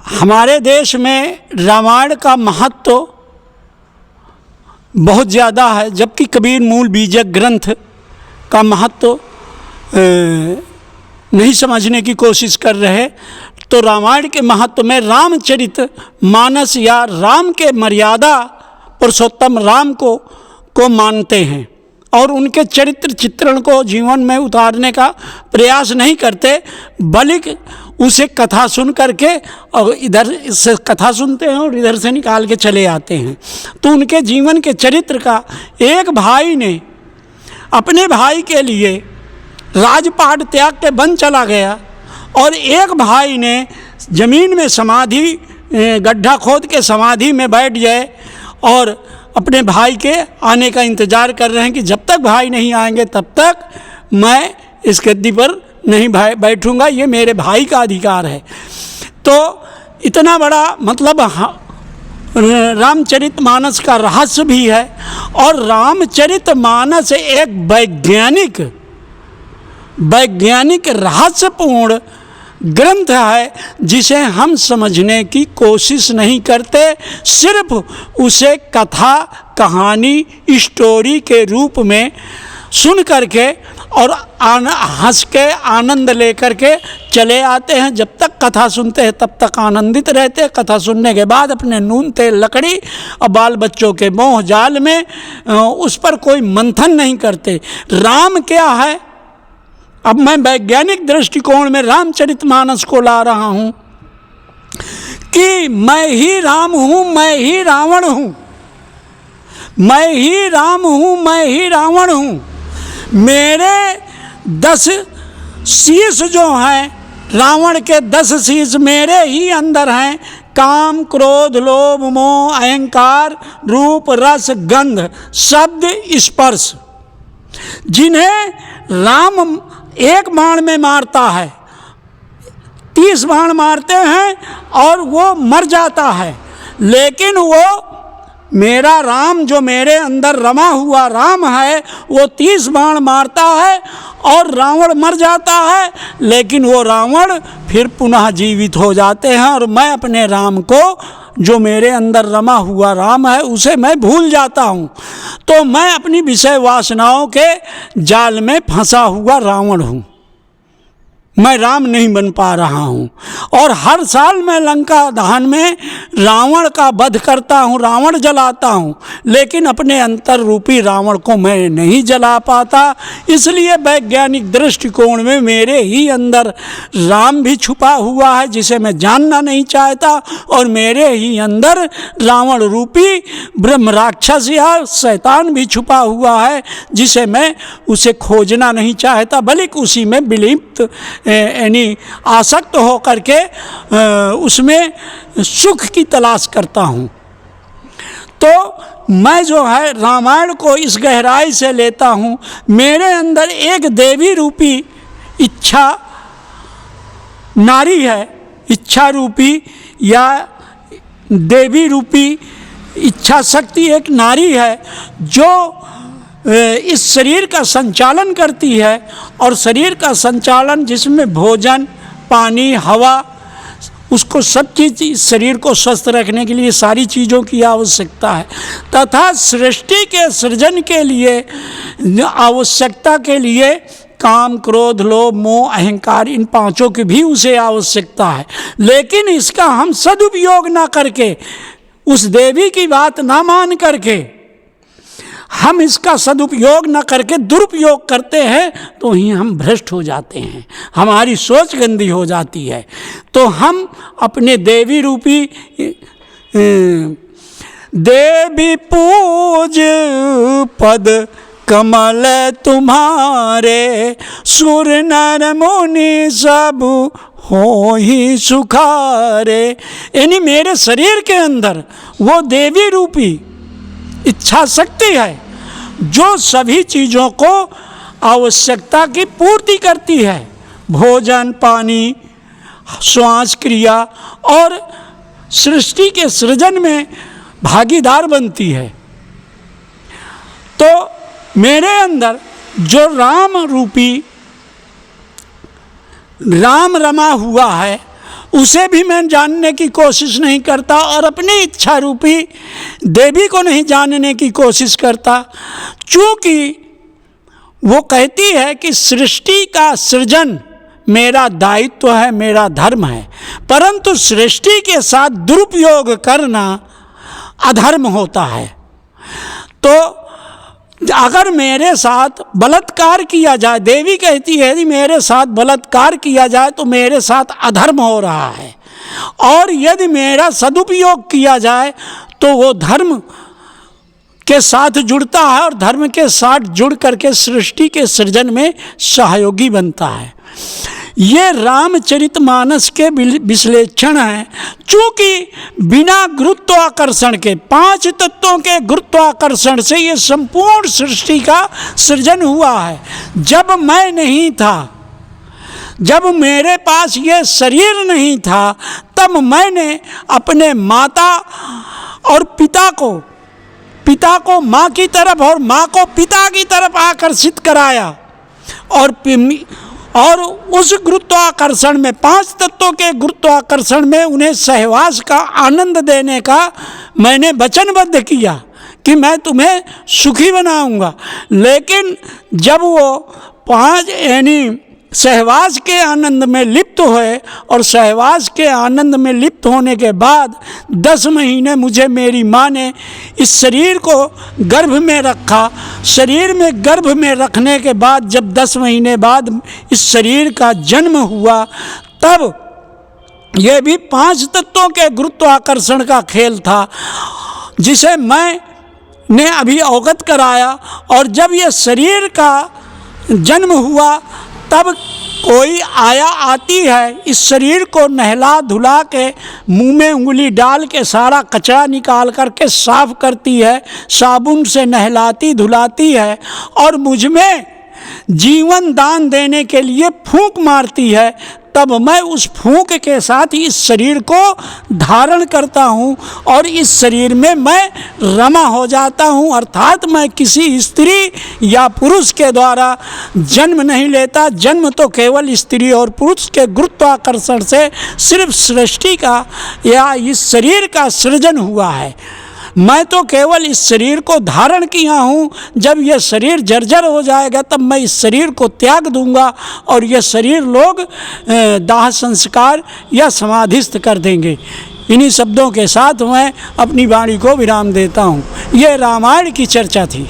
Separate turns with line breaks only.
हमारे देश में रामायण का महत्व बहुत ज़्यादा है, जबकि कबीर मूल बीजक ग्रंथ का महत्व नहीं समझने की कोशिश कर रहे। तो रामायण के महत्व में रामचरित मानस या राम के मर्यादा पुरुषोत्तम राम को मानते हैं और उनके चरित्र चित्रण को जीवन में उतारने का प्रयास नहीं करते, बल्कि उसे कथा सुन करके और इधर से कथा सुनते हैं और इधर से निकाल के चले आते हैं। तो उनके जीवन के चरित्र का, एक भाई ने अपने भाई के लिए राजपाट त्याग के वन चला गया और एक भाई ने ज़मीन में समाधि गड्ढा खोद के समाधि में बैठ जाए और अपने भाई के आने का इंतज़ार कर रहे हैं कि जब तक भाई नहीं आएंगे तब तक मैं इस गद्दी पर नहीं बैठूंगा, ये मेरे भाई का अधिकार है। तो इतना बड़ा मतलब रामचरितमानस का रहस्य भी है। और रामचरितमानस एक वैज्ञानिक रहस्यपूर्ण ग्रंथ है जिसे हम समझने की कोशिश नहीं करते, सिर्फ उसे कथा कहानी स्टोरी के रूप में सुन करके और हंस के आनंद लेकर के चले आते हैं। जब तक कथा सुनते हैं तब तक आनंदित रहते हैं, कथा सुनने के बाद अपने नून तेल लकड़ी और बाल बच्चों के मोह जाल में उस पर कोई मंथन नहीं करते। राम क्या है, अब मैं वैज्ञानिक दृष्टिकोण में रामचरितमानस को ला रहा हूँ कि मैं ही राम हूँ, मैं ही रावण हूँ, मैं ही राम हूँ, मैं ही रावण हूँ। मेरे 10 शीश जो हैं, रावण के 10 शीश मेरे ही अंदर हैं। काम क्रोध लोभ मोह अहंकार रूप रस गंध शब्द स्पर्श, जिन्हें राम एक बाण में मारता है, 30 बाण मारते हैं और वो मर जाता है। लेकिन वो मेरा राम जो मेरे अंदर रमा हुआ राम है, वो 30 बाण मारता है और रावण मर जाता है, लेकिन वो रावण फिर पुनः जीवित हो जाते हैं और मैं अपने राम को, जो मेरे अंदर रमा हुआ राम है, उसे मैं भूल जाता हूँ। तो मैं अपनी विषय वासनाओं के जाल में फंसा हुआ रावण हूँ, मैं राम नहीं बन पा रहा हूँ। और हर साल मैं लंका दहन में रावण का वध करता हूँ, रावण जलाता हूँ, लेकिन अपने अंतर रूपी रावण को मैं नहीं जला पाता। इसलिए वैज्ञानिक दृष्टिकोण में मेरे ही अंदर राम भी छुपा हुआ है जिसे मैं जानना नहीं चाहता, और मेरे ही अंदर रावण रूपी ब्रह्म राक्षस या शैतान भी छुपा हुआ है जिसे मैं उसे खोजना नहीं चाहता, बल्कि उसी में विलिप्त यानी आसक्त हो करके उसमें सुख की तलाश करता हूँ। तो मैं जो है रामायण को इस गहराई से लेता हूँ। मेरे अंदर एक देवी रूपी इच्छा नारी है, इच्छा रूपी या देवी रूपी इच्छा शक्ति एक नारी है जो इस शरीर का संचालन करती है। और शरीर का संचालन जिसमें भोजन पानी हवा, उसको सब चीज़, इस शरीर को स्वस्थ रखने के लिए सारी चीज़ों की आवश्यकता है, तथा सृष्टि के सृजन के लिए आवश्यकता के लिए काम क्रोध लोभ मोह अहंकार, इन पांचों की भी उसे आवश्यकता है। लेकिन इसका हम सदुपयोग ना करके, उस देवी की बात ना मान करके, हम इसका सदुपयोग न करके दुरुपयोग करते हैं, तो ही हम भ्रष्ट हो जाते हैं, हमारी सोच गंदी हो जाती है। तो हम अपने देवी रूपी देवी पूज पद कमल तुम्हारे, सुर नर मुनि सब हो ही सुखारे। यानी मेरे शरीर के अंदर वो देवी रूपी इच्छा शक्ति है जो सभी चीज़ों को आवश्यकता की पूर्ति करती है, भोजन पानी श्वास क्रिया, और सृष्टि के सृजन में भागीदार बनती है। तो मेरे अंदर जो राम रूपी राम रमा हुआ है, उसे भी मैं जानने की कोशिश नहीं करता और अपनी इच्छा रूपी देवी को नहीं जानने की कोशिश करता। चूँकि वो कहती है कि सृष्टि का सृजन मेरा दायित्व है, मेरा धर्म है, परंतु सृष्टि के साथ दुरुपयोग करना अधर्म होता है। तो अगर मेरे साथ बलात्कार किया जाए, देवी कहती है कि मेरे साथ बलात्कार किया जाए तो मेरे साथ अधर्म हो रहा है, और यदि मेरा सदुपयोग किया जाए तो वो धर्म के साथ जुड़ता है और धर्म के साथ जुड़ करके सृष्टि के सृजन में सहयोगी बनता है। ये रामचरितमानस के विश्लेषण हैं। चूँकि बिना गुरुत्वाकर्षण के, 5 तत्वों के गुरुत्वाकर्षण से ये संपूर्ण सृष्टि का सृजन हुआ है। जब मैं नहीं था, जब मेरे पास ये शरीर नहीं था, तब मैंने अपने माता और पिता को माँ की तरफ और माँ को पिता की तरफ आकर्षित कराया, और उस गुरुत्वाकर्षण में, 5 तत्वों के गुरुत्वाकर्षण में उन्हें सहवास का आनंद देने का मैंने वचनबद्ध किया कि मैं तुम्हें सुखी बनाऊंगा। लेकिन जब वो 5 यानी सहवास के आनंद में लिप्त हुए, और सहवास के आनंद में लिप्त होने के बाद 10 महीने मुझे मेरी माँ ने इस शरीर को गर्भ में रखा। शरीर में गर्भ में रखने के बाद जब 10 महीने बाद इस शरीर का जन्म हुआ, तब यह भी 5 तत्वों के गुरुत्वाकर्षण का खेल था, जिसे मैंने अभी अवगत कराया। और जब यह शरीर का जन्म हुआ, तब कोई आती है, इस शरीर को नहला धुला के मुंह में उंगली डाल के सारा कचरा निकाल करके साफ करती है, साबुन से नहलाती धुलाती है, और मुझ में जीवन दान देने के लिए फूंक मारती है। तब मैं उस फूंक के साथ इस शरीर को धारण करता हूँ और इस शरीर में मैं रमा हो जाता हूँ। अर्थात मैं किसी स्त्री या पुरुष के द्वारा जन्म नहीं लेता। जन्म तो केवल स्त्री और पुरुष के गुरुत्वाकर्षण से सिर्फ सृष्टि का या इस शरीर का सृजन हुआ है। मैं तो केवल इस शरीर को धारण किया हूँ। जब यह शरीर जर्जर हो जाएगा तब मैं इस शरीर को त्याग दूंगा और यह शरीर लोग दाह संस्कार या समाधिस्थ कर देंगे। इन्हीं शब्दों के साथ मैं अपनी वाणी को विराम देता हूँ। यह रामायण की चर्चा थी।